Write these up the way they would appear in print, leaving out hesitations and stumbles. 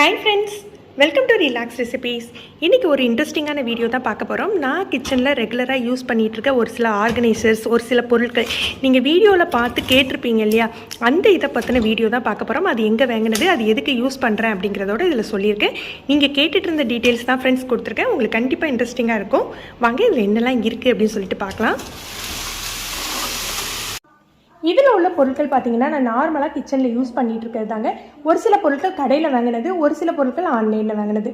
Hi friends, welcome to Relax Recipes. இன்னைக்கு ஒரு இன்ட்ரெஸ்டிங்கான வீடியோ தான் பார்க்க போகிறோம். நான் கிச்சனில் ரெகுலராக யூஸ் பண்ணிகிட்டு இருக்க ஒரு சில ஆர்கனைசர்ஸ், ஒரு சில பொருட்கள் நீங்கள் வீடியோவில் பார்த்து கேட்டிருப்பீங்க இல்லையா, அந்த இதை பற்றின வீடியோ தான் பார்க்க போகிறோம். அது எங்கே வாங்கினது, அது எதுக்கு யூஸ் பண்ணுறேன் அப்படிங்கிறதோட இதில் சொல்லியிருக்கேன். நீங்கள் கேட்டுட்டு இருந்த டீட்டெயில்ஸ் தான் ஃப்ரெண்ட்ஸ் கொடுத்துருக்கேன். உங்களுக்கு கண்டிப்பாக இன்ட்ரெஸ்டிங்காக இருக்கும். வாங்க இதில் என்னெல்லாம் இருக்குது அப்படின்னு சொல்லிட்டு பார்க்கலாம். இதில் உள்ள பொருட்கள் பார்த்தீங்கன்னா நான் நார்மலாக கிச்சனில் யூஸ் பண்ணிகிட்டு இருக்கிறது தாங்க. ஒரு சில பொருட்கள் கடையில் வாங்கினது, ஒரு சில பொருட்கள் ஆன்லைனில் வாங்கினது.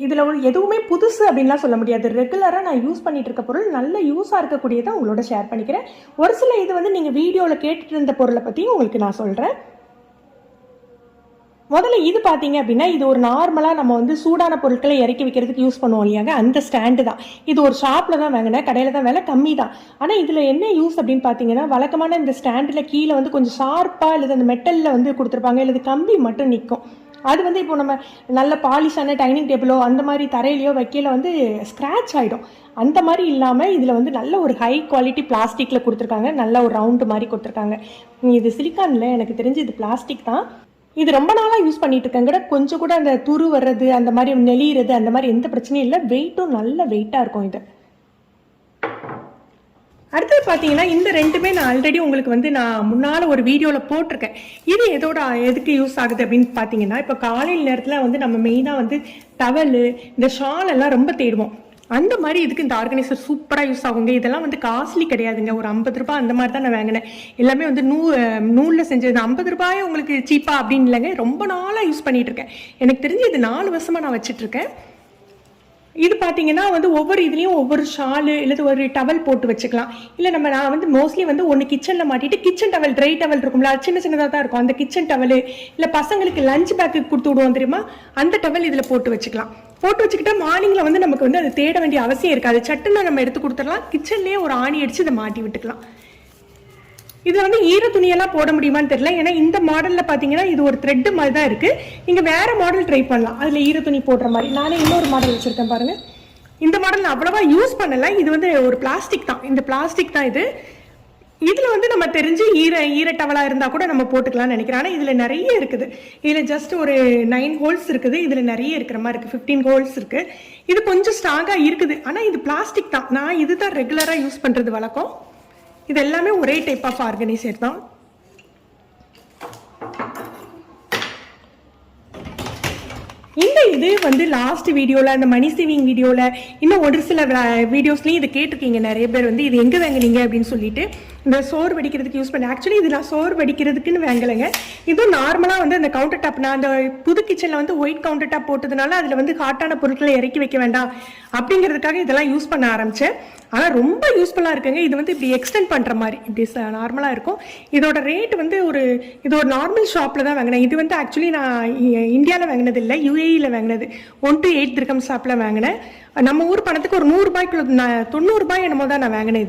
இதில் எதுவுமே புதுசு அப்படின்லாம் சொல்ல முடியாது. ரெகுலராக நான் யூஸ் பண்ணிகிட்டு இருக்க பொருள் நல்ல யூஸாக இருக்கக்கூடியதை உங்களோட ஷேர் பண்ணிக்கிறேன். ஒரு சில இது வந்து நீங்கள் வீடியோவில் கேட்டுட்டு இருந்த பொருளை பற்றியும் உங்களுக்கு நான் சொல்கிறேன். முதல்ல இது பார்த்தீங்க அப்படின்னா, இது ஒரு நார்மலாக நம்ம வந்து சூடான பொருட்களை இறக்கி வைக்கிறதுக்கு யூஸ் பண்ணுவோம் இல்லையாங்க, அந்த ஸ்டாண்டு தான். இது ஒரு ஷாப்பில் தான் வாங்கினேன், கடையில் தான் விலை கம்மி தான். ஆனால் இதில் என்ன யூஸ் அப்படின்னு பார்த்தீங்கன்னா, வழக்கமான இந்த ஸ்டாண்டில் கீழே வந்து கொஞ்சம் ஷார்ப்பாக இல்லை அந்த மெட்டலில் வந்து கொடுத்துருப்பாங்க, இல்லை கம்பி மட்டும் நிற்கும். அது வந்து இப்போ நம்ம நல்ல பாலிஷான டைனிங் டேபிளோ அந்த மாதிரி தரையிலையோ வைக்கல வந்து ஸ்க்ராட்ச் ஆகிடும். அந்த மாதிரி இல்லாமல் இதில் வந்து நல்ல ஒரு ஹை குவாலிட்டி பிளாஸ்டிக்கில் கொடுத்துருக்காங்க. நல்ல ஒரு ரவுண்டு மாதிரி கொடுத்துருக்காங்க. இது சிலிக்கானில், எனக்கு தெரிஞ்சு இது பிளாஸ்டிக் தான். இது ரொம்ப நாளாக யூஸ் பண்ணிட்டு இருக்கேன் கூட. கொஞ்சம் கூட அந்த துரு வர்றது, அந்த மாதிரி நெளிகிறது, அந்த மாதிரி எந்த பிரச்சனையும் இல்லை. வெயிட்டும் நல்ல வெயிட்டாக இருக்கும் இது. அடுத்தது பார்த்தீங்கன்னா, இந்த ரெண்டுமே நான் ஆல்ரெடி உங்களுக்கு வந்து நான் முன்னால் ஒரு வீடியோவில் போட்டிருக்கேன். இது எதுக்கு யூஸ் ஆகுது அப்படின்னு பார்த்தீங்கன்னா, இப்போ காலையில் நேரத்தில் வந்து நம்ம மெயினாக வந்து டவலு, இந்த ஷால் எல்லாம் ரொம்ப தேடுவோம். அந்த மாதிரி இதுக்கு இந்த ஆர்கனைசர் சூப்பராக யூஸ் ஆகுங்க. இதெல்லாம் வந்து காஸ்ட்லி கிடையாதுங்க. ஒரு 50 ரூபாய் அந்த மாதிரி தான் நான் வாங்கினேன். எல்லாமே வந்து நூலில் செஞ்சது. 50 ரூபாய் உங்களுக்கு சீப்பாக அப்படின்னு இல்லைங்க. ரொம்ப நாளாக யூஸ் பண்ணிகிட்டு இருக்கேன். எனக்கு தெரிஞ்சு இது 4 வருஷமாக நான் வச்சிட்ருக்கேன். இது பார்த்தீங்கன்னா வந்து ஒவ்வொரு இதுலேயும் ஒவ்வொரு ஷாலு இல்லை ஒரு டவல் போட்டு வச்சுக்கலாம். இல்லை நான் வந்து மோஸ்ட்லி வந்து ஒன்று கிச்சனில் மாட்டிட்டு கிச்சன் டவல், ட்ரை டவல் இருக்கும்ல, அது சின்ன சின்னதாக தான் இருக்கும். அந்த கிச்சன் டவலு இல்லை பசங்களுக்கு லஞ்ச் பேக்கு கொடுத்து விடுவோம் தெரியுமா, அந்த டவல் இதில் போட்டு வச்சுக்கலாம். போட்டு வச்சுக்கிட்டா மார்னிங்கில் வந்து நமக்கு வந்து அதை தேட வேண்டிய அவசியம் இருக்காது. சட்டுன்னு நம்ம எடுத்து கொடுத்துடலாம். கிச்சன்லேயே ஒரு ஆணி அடித்து இதை மாட்டி விட்டுக்கலாம். இதில் வந்து ஈர துணியெல்லாம் போட முடியுமான்னு தெரியல. ஏன்னா இந்த மாடலில் பார்த்தீங்கன்னா இது ஒரு த்ரெட்டு மாதிரி தான் இருக்குது. நீங்கள் வேறு மாடல் ட்ரை பண்ணலாம், அதில் ஈர துணி போடுற மாதிரி. நானே இன்னொரு மாடல் வச்சுருக்கேன் பாருங்கள். இந்த மாடல் நான் அவ்வளோவா யூஸ் பண்ணலை. இது வந்து ஒரு பிளாஸ்டிக் தான். இந்த பிளாஸ்டிக் தான் இது. இதில் வந்து நம்ம தெரிஞ்சு ஈர டவலாக இருந்தால் கூட நம்ம போட்டுக்கலாம்னு நினைக்கிறேன். ஆனால் இதில் நிறைய இருக்குது. இதில் ஜஸ்ட் ஒரு 9 ஹோல்ஸ் இருக்குது. இதில் நிறைய இருக்கிற மாதிரி இருக்குது. 15 ஹோல்ஸ் இருக்குது. இது கொஞ்சம் ஸ்ட்ராங்காக இருக்குது. ஆனால் இது பிளாஸ்டிக் தான். நான் இது தான் ரெகுலராக யூஸ் பண்ணுறது வழக்கம். இது எல்லாமே ஒரே டைப் ஆஃப் ஆர்கனைசர் தான். இந்த இது வந்து லாஸ்ட் வீடியோவில், அந்த மணி சேவிங் வீடியோவில், இன்னும் ஒரு சில வீடியோஸ்லையும் இதை கேட்டிருக்கீங்க நிறைய பேர் வந்து, இது எங்கே வாங்கினீங்க அப்படின்னு சொல்லிட்டு. இந்த சோறு வடிக்கிறதுக்கு யூஸ் பண்ணேன். ஆக்சுவலி இது நான் சோறு வடிக்கிறதுக்குன்னு வாங்கலைங்க. இதுவும் நார்மலாக வந்து அந்த கவுண்டர் டாப், நான் அந்த புது கிச்சனில் வந்து ஒயிட் கவுண்டர் டாப் போட்டதுனால அதில் வந்து ஹாட்டான பொருட்களை இறக்கி வைக்க வேண்டாம் அப்படிங்கிறதுக்காக இதெல்லாம் யூஸ் பண்ண ஆரம்பித்தேன். ஆனால் ரொம்ப யூஸ்ஃபுல்லாக இருக்குங்க. இது வந்து இப்படி எக்ஸ்டெண்ட் பண்ணுற மாதிரி இப்படி நார்மலாக இருக்கும். இதோட ரேட் வந்து இது ஒரு நார்மல் ஷாப்பில் தான் வாங்கினேன். இது வந்து ஆக்சுவலி நான் இந்தியாவில் வாங்கினது இல்லை, யுஏஇயில் வாங்கினது. 1 to 8 திர்ஹம் ஷாப்பில் வாங்கினேன். நம்ம ஊர் பணத்துக்கு ஒரு 100 ரூபாய்க்குள்ள 90 ரூபாய் என்னமோ தான் நான் வாங்கினேன்.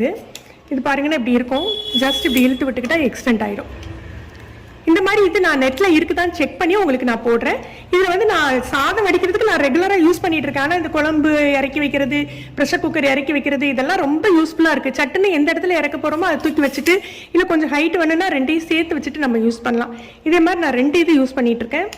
இது பாருங்கன்னா இப்படி இருக்கும். ஜஸ்ட் இப்படி இழுத்து விட்டுக்கிட்டா எக்ஸ்டெண்ட் ஆகிடும். இந்த மாதிரி இது நான் நெட்டில் இருக்குதான்னு செக் பண்ணி உங்களுக்கு நான் போடுறேன். இதில் வந்து நான் சாதம் வடிக்கிறதுக்கு நான் ரெகுலராக யூஸ் பண்ணிட்டு இருக்கேன். ஆனால் இந்த குழம்பு இறக்கி வைக்கிறது, ப்ரெஷர் குக்கர் இறக்கி வைக்கிறது, இதெல்லாம் ரொம்ப யூஸ்ஃபுல்லாக இருக்குது. சட்டுன்னு எந்த இடத்துல இறக்க போகிறோமோ அதை தூக்கி வச்சுட்டு, இல்லை கொஞ்சம் ஹைட் வேணும்னா 2ஐயும் சேர்த்து வச்சுட்டு நம்ம யூஸ் பண்ணலாம். இதே மாதிரி நான் 2 இது யூஸ் பண்ணிட்டு இருக்கேன்.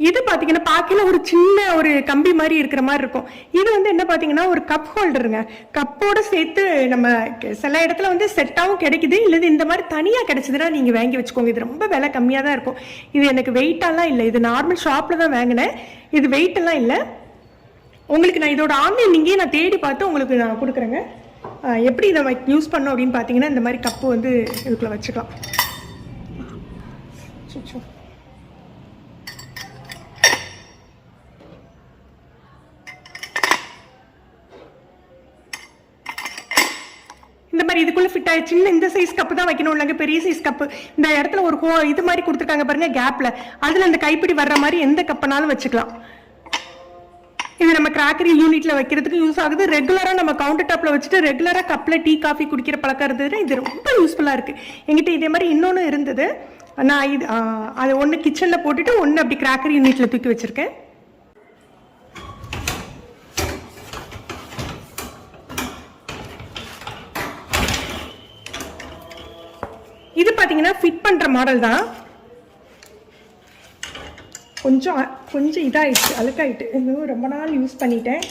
இது பார்த்தீங்கன்னா பார்க்கல ஒரு சின்ன ஒரு கம்பி மாதிரி இருக்கிற மாதிரி இருக்கும். இது வந்து என்ன பார்த்தீங்கன்னா ஒரு கப் ஹோல்டருங்க. கப்போட சேர்த்து நம்ம சில இடத்துல வந்து செட்டாகவும் கிடைக்குது. இல்லை இந்த மாதிரி தனியாக கிடைச்சதுன்னா நீங்கள் வாங்கி வச்சுக்கோங்க. இது ரொம்ப விலை கம்மியாக தான் இருக்கும். இது எனக்கு வெயிட்டெல்லாம் இல்லை. இது நார்மல் ஷாப்பில் தான் வாங்கினேன். இது வெயிட்டெல்லாம் இல்லை. உங்களுக்கு நான் இதோட ஆன்லைன் லிங்கையே நான் தேடி பார்த்து உங்களுக்கு நான் கொடுக்குறேங்க. எப்படி இதை யூஸ் பண்ணோம் அப்படின்னு பார்த்தீங்கன்னா, இந்த மாதிரி கப்பு வந்து இதுக்குள்ளே வச்சுக்கலாம். இந்த மாதிரி இதுக்குள்ள ஃபிட் ஆகி சின்ன இந்த சைஸ் கப்பு தான் வைக்கணும் இல்லைங்க, பெரிய சைஸ் கப்பு. இந்த இடத்துல ஒரு இது மாதிரி கொடுத்துருக்காங்க பாருங்க, கேப்ல. அதில் அந்த கைப்பிடி வர்ற மாதிரி எந்த கப்பனாலும் வச்சுக்கலாம். இது நம்ம கிராக்கரி யூனிட்ல வைக்கிறதுக்கு யூஸ் ஆகுது. ரெகுலராக நம்ம கவுண்டர் டாப்ல வச்சுட்டு ரெகுலராக கப்பில் டீ காஃபி குடிக்கிற பழக்கம் இருந்ததுன்னா இது ரொம்ப யூஸ்ஃபுல்லாக இருக்குது. எங்கிட்ட இதே மாதிரி இன்னொன்று இருந்தது. நான் இது அது ஒன்று கிச்சனில் போட்டுட்டு ஒன்று அப்படி கிராக்கரி யூனிட்ல தூக்கி வச்சுருக்கேன். பார்த்தீங்கன்னா ஃபிட் பண்ணுற மாடல் தான். கொஞ்சம் இதாகிடுச்சு, அழுக்காயிட்டு. இன்னும் ரொம்ப நாள் யூஸ் பண்ணிட்டேன்.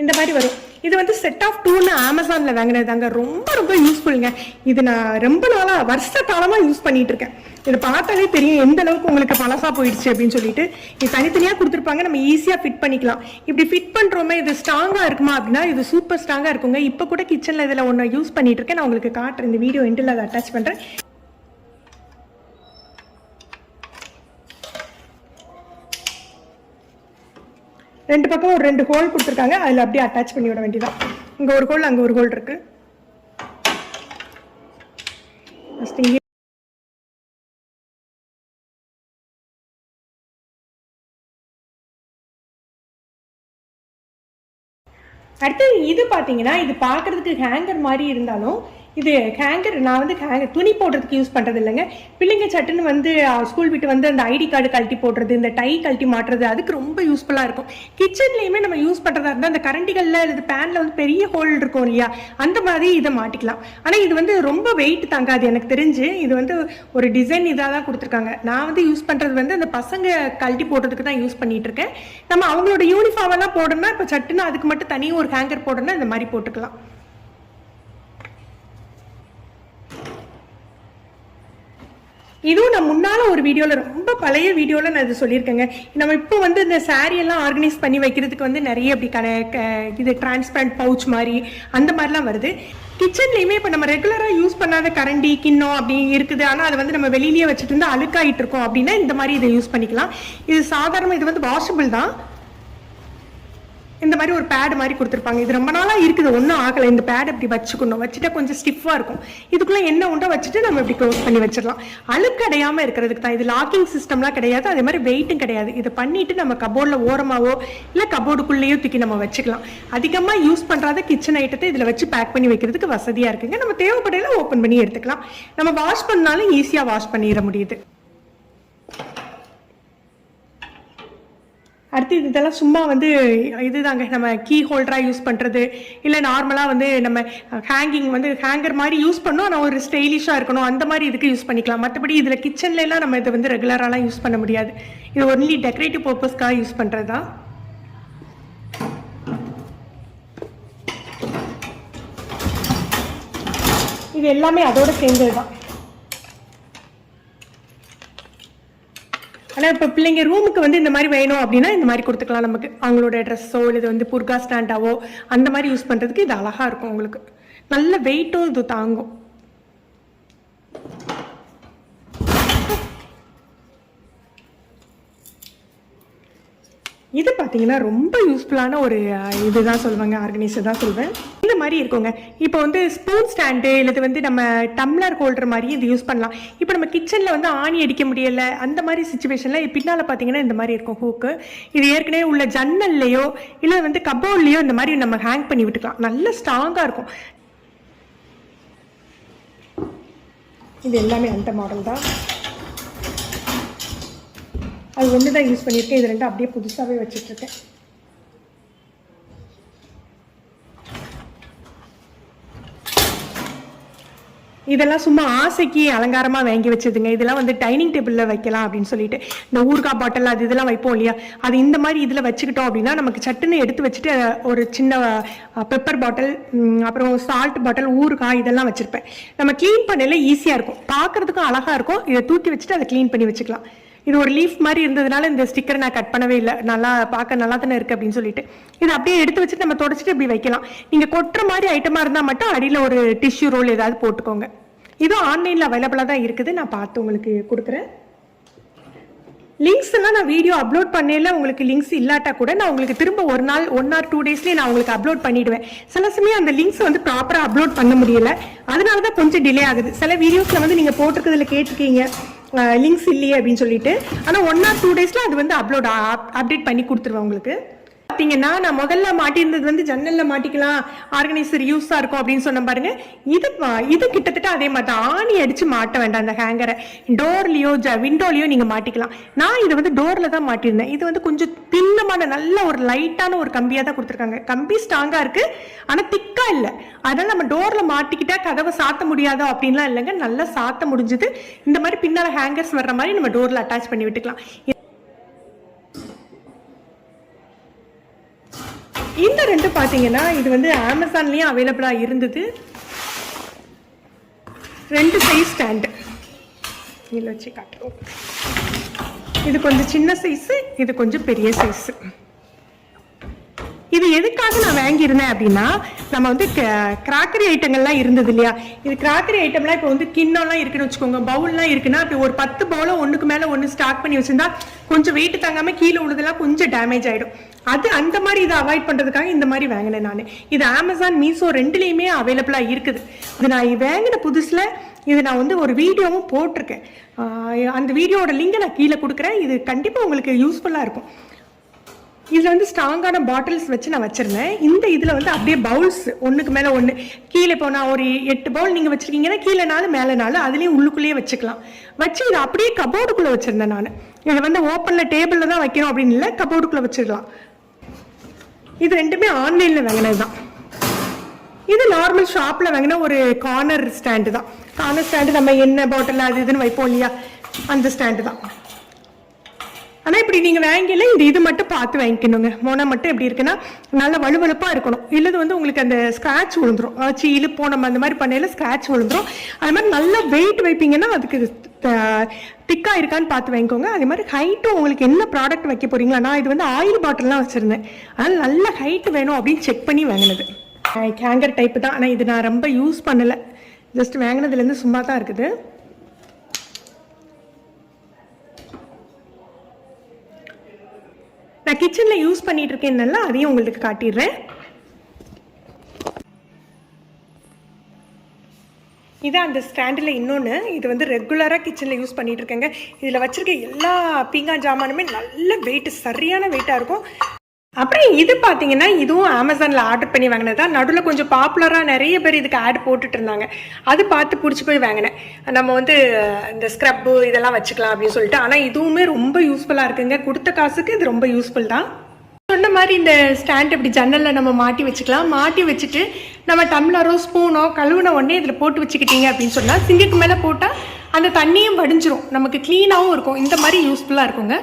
இந்த மாதிரி வரும். இது வந்து செட் ஆஃப் 2ன்னு அமேசானில் வாங்கினது தாங்க. ரொம்ப ரொம்ப யூஸ்ஃபுல்லுங்க. இது நான் ரொம்ப நாளாக வருஷ காலமாக யூஸ் பண்ணிட்டு இருக்கேன். இதை பார்த்தாலே தெரியும் எந்த அளவுக்கு உங்களுக்கு பழசா போயிடுச்சு அப்படின்னு சொல்லிட்டு. இது தனித்தனியாக கொடுத்துருப்பாங்க, நம்ம ஈஸியாக ஃபிட் பண்ணிக்கலாம். இப்படி ஃபிட் பண்ணுறோமே, இது ஸ்ட்ராங்காக இருக்குமா அப்படின்னா இது சூப்பர் ஸ்ட்ராங்காக இருக்குங்க. இப்போ கூட கிச்சனில் இதில் ஒன்று யூஸ் பண்ணிட்டு இருக்கேன். நான் உங்களுக்கு காட்டுறேன், இந்த வீடியோ எண்டில் அதை அட்டாச் பண்ணுறேன். ரெண்டு பக்கம் ஒரு 2 ஹோல் கொடுத்துருக்காங்க, அதில் அப்படியே அட்டாச் பண்ணி விட வேண்டியதான். இங்கே ஒரு ஹோல், அங்கே ஒரு ஹோல் இருக்கு. அடுத்து இது பார்த்தீங்கன்னா, இது பார்க்கறதுக்கு ஹேங்கர் மாதிரி இருந்தாலும் இது ஹேங்கர். நான் வந்து ஹேங்கர் துணி போடுறதுக்கு யூஸ் பண்ணுறது இல்லைங்க. பிள்ளைங்க சட்டுன்னு வந்து ஸ்கூல் விட்டு வந்து அந்த ஐடி கார்டு கழட்டி போடுறது, இந்த டை கழட்டி மாட்டுறது, அதுக்கு ரொம்ப யூஸ்ஃபுல்லாக இருக்கும். கிச்சன்லேயுமே நம்ம யூஸ் பண்ணுறதா இருந்தால் அந்த கரண்டிகளில் இது பேனில் வந்து பெரிய ஹோல் இருக்கும் இல்லையா, அந்த மாதிரி இதை மாட்டிக்கலாம். ஆனால் இது வந்து ரொம்ப வெயிட் தாங்காது எனக்கு தெரிஞ்சு. இது வந்து ஒரு டிசைன் இதாக தான் கொடுத்துருக்காங்க. நான் வந்து யூஸ் பண்ணுறது வந்து அந்த பசங்க கழட்டி போடுறதுக்கு தான் யூஸ் பண்ணிட்டு இருக்கேன். நம்ம அவங்களோட யூனிஃபார்ம் எல்லாம் போடணும்னா இப்போ சட்டுன்னு அதுக்கு மட்டும் தனியாக ஒரு ஹேங்கர் போடணும்னா இந்த மாதிரி போட்டுக்கலாம். இதுவும் நான் முன்னால ஒரு வீடியோவில், ரொம்ப பழைய வீடியோவில் நான் இது சொல்லியிருக்கேங்க. நம்ம இப்போ வந்து இந்த சாரி எல்லாம் ஆர்கனைஸ் பண்ணி வைக்கிறதுக்கு வந்து நிறைய இப்படி இது டிரான்ஸ்பரண்ட் பவுச் மாதிரி அந்த மாதிரிலாம் வருது. கிச்சன்லேயுமே இப்போ நம்ம ரெகுலராக யூஸ் பண்ணாத கரண்டி கிண்ணம் அப்படி இருக்குது, ஆனால் அது வந்து நம்ம வெளியிலேயே வச்சுட்டு இருந்தால் அழுக்காயிட்டு இருக்கோம் அப்படின்னா இந்த மாதிரி இதை யூஸ் பண்ணிக்கலாம். இது சாதாரணமாக இது வந்து வாஷபிள் தான். இந்த மாதிரி ஒரு பேட் மாதிரி கொடுத்துருப்பாங்க. இது ரொம்ப நாளாக இருக்குது, ஒன்றும் ஆகலை. இந்த பேட் இப்படி வச்சுக்கணும், வச்சுட்டா கொஞ்சம் ஸ்டிஃபாக இருக்கும். இதுக்குள்ளே என்ன உண்டோ வச்சுட்டு நம்ம இப்படி க்ளோஸ் பண்ணி வச்சிடலாம். அழுக்கடையாமல் இருக்கிறதுக்கு தான். இது லாக்கிங் சிஸ்டம்லாம் கிடையாது, அதே மாதிரி வெயிட்டும் கிடையாது. இதை பண்ணிட்டு நம்ம கபோர்டில் ஓரமாவோ இல்லை கபோர்டுக்குள்ளேயோ தூக்கி நம்ம வச்சுக்கலாம். அதிகமாக யூஸ் பண்ணுறாத கிச்சன் ஐட்டத்தை இதில் வச்சு பேக் பண்ணி வைக்கிறதுக்கு வசதியாக இருக்குங்க. நம்ம தேவைப்படையில ஓப்பன் பண்ணி எடுத்துக்கலாம். நம்ம வாஷ் பண்ணாலும் ஈஸியாக வாஷ் பண்ணிட முடியுது. அடுத்து இதெல்லாம் சும்மா வந்து இதுதாங்க, நம்ம கீ ஹோல்டராக யூஸ் பண்ணுறது, இல்லை நார்மலாக வந்து நம்ம ஹேங்கர் மாதிரி யூஸ் பண்ணோம், ஆனால் ஒரு ஸ்டைலிஷாக இருக்கணும் அந்த மாதிரி இதுக்கு யூஸ் பண்ணிக்கலாம். மற்றபடி இதில் கிச்சன்லாம் நம்ம இதை வந்து ரெகுலராலாம் யூஸ் பண்ண முடியாது. இது ஒன்லி டெக்கரேட்டிவ் பர்பஸ்க்காக யூஸ் பண்ணுறது தான். இது எல்லாமே அதோட சேர்ந்தது தான். ஆனால் இப்போ பிள்ளைங்க ரூமுக்கு வந்து இந்த மாதிரி வேணும் அப்படின்னா இந்த மாதிரி கொடுத்துக்கலாம். நமக்கு அவங்களோட ட்ரெஸ்ஸோ இது வந்து புர்கா ஸ்டாண்டாவோ அந்த மாதிரி யூஸ் பண்ணுறதுக்கு இது அழகாக இருக்கும். உங்களுக்கு நல்ல வெயிட்டும் இது தாங்கும். இது பார்த்தீங்கன்னா ரொம்ப யூஸ்ஃபுல்லான ஒரு இதுதான் சொல்லுவாங்க, ஆர்கனைசர் தான் சொல்வேன். இந்த மாதிரி இருக்குங்க. இப்போ வந்து ஸ்பூன் ஸ்டாண்டு இல்லை வந்து நம்ம டம்ளர் ஹோல்டர் மாதிரி இது யூஸ் பண்ணலாம். இப்போ நம்ம கிச்சனில் வந்து ஆணி அடிக்க முடியலை அந்த மாதிரி சுச்சுவேஷனில் பின்னால் பார்த்தீங்கன்னா இந்த மாதிரி இருக்கும் ஹூக்கு. இது ஏற்கனவே உள்ள ஜன்னல்லையோ இல்லை வந்து கபோர்ட்லேயோ இந்த மாதிரி நம்ம ஹேங் பண்ணி விட்டுக்கலாம். நல்ல ஸ்ட்ராங்காக இருக்கும். இது எல்லாமே அந்த மாடல் தான். அது ஒன்று தான் யூஸ் பண்ணியிருக்கேன். இது ரெண்டும் அப்படியே புதுசாகவே வச்சுட்ருக்கேன். இதெல்லாம் சும்மா ஆசைக்கு அலங்காரமாக வாங்கி வச்சதுங்க. இதெல்லாம் வந்து டைனிங் டேபிளில் வைக்கலாம் அப்படின்னு சொல்லிட்டு, இந்த ஊறுகாய் பாட்டில் அது இதெல்லாம் வைப்போம் இல்லையா, அது இந்த மாதிரி இதில் வச்சுக்கிட்டோம் அப்படின்னா நமக்கு சட்டுன்னு எடுத்து வச்சுட்டு ஒரு சின்ன பெப்பர் பாட்டில், அப்புறம் சால்ட் பாட்டில், ஊறுகாய் இதெல்லாம் வச்சுருப்பேன். நம்ம க்ளீன் பண்ணல ஈஸியாக இருக்கும், பார்க்குறதுக்கும் அழகாக இருக்கும். இதை தூக்கி வச்சுட்டு அதை க்ளீன் பண்ணி வச்சுக்கலாம். இது ஒரு லீஃப் மாதிரி இருந்ததுனால இந்த ஸ்டிக்கரை நான் கட் பண்ணவே இல்லை. நல்லா பார்க்க நல்லா தானே இருக்குது அப்படின்னு சொல்லிட்டு இதை அப்படியே எடுத்து வச்சுட்டு நம்ம தொடச்சிட்டு இப்படி வைக்கலாம். நீங்கள் கொட்டுற மாதிரி ஐட்டமாக இருந்தால் மட்டும் அடியில் ஒரு டிஷ்யூ ரோல் ஏதாவது போட்டுக்கோங்க. இதுவும் ஆன்லைனில் அவைலபிளாக தான் இருக்குது. நான் பார்த்து உங்களுக்கு கொடுக்குறேன். லிங்க்ஸ் எல்லாம் நான் வீடியோ அப்லோட் பண்ணல, உங்களுக்கு லிங்க்ஸ் இல்லாட்டா கூட நான் உங்களுக்கு திரும்ப ஒரு நாள் 1 or 2 daysலேயே நான் உங்களுக்கு அப்லோட் பண்ணிவிடுவேன். சில சமயம் அந்த லிங்க்ஸ் வந்து ப்ராப்பராக அப்லோட் பண்ண முடியல, அதனால தான் கொஞ்சம் டிலே ஆகுது. சில வீடியோஸில் வந்து நீங்கள் போட்டிருக்கிறதுல கேட்டிருக்கீங்க லிங்க்ஸ் இல்லையே அப்படின்னு சொல்லிட்டு, ஆனால் 1 or 2 daysல அது வந்து அப்டேட் பண்ணி கொடுத்துருவேன் உங்களுக்கு. பார்த்தீங்கன்னா நான் முதல்ல மாட்டியிருந்தது வந்து ஜன்னலில் மாட்டிக்கலாம், ஆர்கனைசர் யூஸாக இருக்கும் அப்படின்னு சொன்ன பாருங்க. இது கிட்டத்தட்ட அதே மாதிரி தான். ஆணி அடித்து மாட்ட வேண்டாம். அந்த ஹேங்கரை டோர்லேயோ விண்டோலையோ நீங்கள் மாட்டிக்கலாம். நான் இதை வந்து டோரில் தான் மாட்டியிருந்தேன். இது வந்து கொஞ்சம் திண்ணமான நல்ல ஒரு லைட்டான ஒரு கம்பியாக தான் கொடுத்துருக்காங்க. கம்பி ஸ்ட்ராங்காக இருக்குது, ஆனால் திக்காக இல்லை. அதனால் நம்ம டோரில் மாட்டிக்கிட்டா கதவை சாத்த முடியாதோ அப்படின்லாம் இல்லைங்க, நல்லா சாத்த முடிஞ்சுது. இந்த மாதிரி பின்னால் ஹேங்கர்ஸ் வர்ற மாதிரி நம்ம டோரில் அட்டாச் பண்ணி விட்டுக்கலாம். இந்த ரெண்டு பார்த்தீங்கன்னா இது வந்து அமேசான்லேயும் அவைலபிளாக இருந்தது. 2 சைஸ் ஸ்டாண்டு இதில் வச்சு காட்டுறோம். இது கொஞ்சம் சின்ன சைஸு, இது கொஞ்சம் பெரிய சைஸு. இது எதுக்காக நான் வாங்கியிருந்தேன் அப்படின்னா, நம்ம வந்து கிராக்கரி ஐட்டங்கள்லாம் இருந்தது இல்லையா, இது கிராக்கரி ஐட்டம்லாம் இப்போ வந்து கிண்ணம்லாம் இருக்குன்னு வச்சுக்கோங்க, பவுல்லாம் இருக்குன்னா இப்போ ஒரு 10 பவுலை ஒன்றுக்கு மேலே ஒன்று ஸ்டாக் பண்ணி வச்சுருந்தா கொஞ்சம் வெயிட் தாங்காமல் கீழே உள்ளதெல்லாம் கொஞ்சம் டேமேஜ் ஆகிடும். அந்த மாதிரி இதை அவாய்ட் பண்ணுறதுக்காக இந்த மாதிரி வாங்கினேன் நான். இது அமேசான், மீஷோ ரெண்டுலேயுமே அவைலபிளாக இருக்குது. இது நான் வாங்கின புதுசில் இது நான் வந்து ஒரு வீடியோவும் போட்டிருக்கேன். அந்த வீடியோட லிங்கை நான் கீழே கொடுக்குறேன். இது கண்டிப்பாக உங்களுக்கு யூஸ்ஃபுல்லாக இருக்கும். இதில் வந்து ஸ்ட்ராங்கான பாட்டில்ஸ் வச்சு நான் வச்சுருந்தேன். இந்த இதில் வந்து அப்படியே பவுல்ஸ் ஒன்றுக்கு மேலே ஒன்று கீழே போனால் ஒரு 8 பவுல் நீங்கள் வச்சுருக்கீங்கன்னா கீழே 4 மேலே 4 அதுலேயும் உள்ளுக்குள்ளேயே வச்சுக்கலாம். வச்சு இதை அப்படியே கபோர்டுக்குள்ளே வச்சுருந்தேன் நான். இதை வந்து ஓப்பனில் டேபிளில் தான் வைக்கணும் அப்படின்னு இல்லை, கபோர்டுக்குள்ளே வச்சிடலாம். இது ரெண்டுமே ஆன்லைனில் வாங்கினது தான். இது நார்மல் ஷாப்பில் வாங்கின ஒரு கார்னர் ஸ்டாண்டு தான். கார்னர் ஸ்டாண்டு நம்ம எண்ணெய் பாட்டில் அது இதுன்னு வைப்போம் இல்லையா, அந்த ஸ்டாண்டு தான். ஆனால் இப்படி நீங்கள் வாங்கல இது மட்டும் பார்த்து வாங்கிக்கணுங்க. மோனை மட்டும் எப்படி இருக்குன்னா நல்ல வலுவலுப்பாக இருக்கணும். இல்லது வந்து உங்களுக்கு அந்த ஸ்க்ராட்ச் விழுந்துரும். இழுப்போம் நம்ம அந்த மாதிரி பண்ணையில் ஸ்க்ராட்ச் விழுந்துரும். அது மாதிரி நல்ல வெயிட் வைப்பீங்கன்னா அதுக்கு திக்காக இருக்கான்னு பார்த்து வாங்கிக்கோங்க. அதே மாதிரி ஹைட்டும் உங்களுக்கு என்ன ப்ராடக்ட் வைக்க போகிறீங்களா, நான் இது வந்து ஆயில் பாட்டில்லாம் வச்சுருந்தேன். அதனால் நல்ல ஹைட் வேணும் அப்படின்னு செக் பண்ணி வாங்கினது. ஹேங்கர் டைப்பு தான், ஆனால் இது நான் ரொம்ப யூஸ் பண்ணலை. ஜஸ்ட் வாங்கினதுலேருந்து சும்மா தான் இருக்குது. நான் கிச்சனில் யூஸ் பண்ணிட்டு இருக்கேன்னால அதையும் உங்களுக்கு காட்டிடுறேன். இதான் அந்த ஸ்டாண்டில் இன்னொன்று. இது வந்து ரெகுலராக கிச்சனில் யூஸ் பண்ணிட்டு இருக்கேங்க. இதில் வச்சுருக்க எல்லா பீங்கான் ஜாமானுமே நல்ல வெயிட், சரியான வெயிட்டாக இருக்கும். அப்புறம் இது பார்த்தீங்கன்னா இதுவும் அமேசானில் ஆர்டர் பண்ணி வாங்கினது தான். நடுவில் கொஞ்சம் பாப்புலராக நிறைய பேர் இதுக்கு ஆட் போட்டுட்டு இருந்தாங்க. அது பார்த்து பிடிச்சி போய் வாங்கினேன். நம்ம வந்து இந்த ஸ்க்ரப்பு இதெல்லாம் வச்சுக்கலாம் அப்படின்னு சொல்லிட்டு. ஆனால் இதுவுமே ரொம்ப யூஸ்ஃபுல்லாக இருக்குங்க. கொடுத்த காசுக்கு இது ரொம்ப யூஸ்ஃபுல் தான். சொன்ன மாதிரி இந்த ஸ்டாண்ட் இப்படி ஜன்னலில் நம்ம மாட்டி வச்சுக்கலாம். மாட்டி வச்சுட்டு நம்ம டம்ளரோ ஸ்பூனோ கழுவுன உடனே இதில் போட்டு வச்சுக்கிட்டீங்க அப்படின்னு சொன்னால் சிங்குக்கு மேலே போட்டால் அந்த தண்ணியும் வடிஞ்சிரும், நமக்கு க்ளீனாகவும் இருக்கும். இந்த மாதிரி யூஸ்ஃபுல்லாக இருக்குங்க.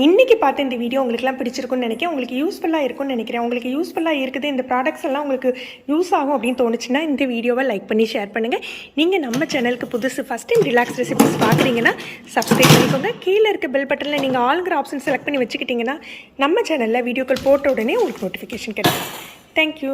இன்றைக்கி பார்த்து இந்த வீடியோ உங்களுக்குலாம் பிடிச்சிருக்குன்னு நினைக்கிறேன். உங்களுக்கு யூஸ்ஃபுல்லாக இருக்கும்னு நினைக்கிறேன். உங்களுக்கு யூஸ்ஃபுல்லாக இருக்குது, இந்த ப்ராடக்ட்ஸ் எல்லாம் உங்களுக்கு யூஸ் ஆகும் அப்படின்னு தோணுச்சுன்னா இந்த வீடியோவை லைக் பண்ணி ஷேர் பண்ணுங்கள். நீங்கள் நம்ம சேனலுக்கு புதுசு ஃபஸ்ட் டைம் ரிலாக்ஸ் ரெசிபிஸ் பார்க்குறீங்கன்னா சப்ஸ்கிரைப் பண்ணிக்கோங்க. கீழே இருக்க பெல் பட்டனில் நீங்கள் ஆல்கிற ஆப்ஷன் செலக்ட் பண்ணி வச்சுக்கிட்டிங்கன்னா நம்ம சேனலில் வீடியோக்கள் போட்ட உடனே உங்களுக்கு நோட்டிஃபிகேஷன் கிடைக்கும். தேங்க்யூ.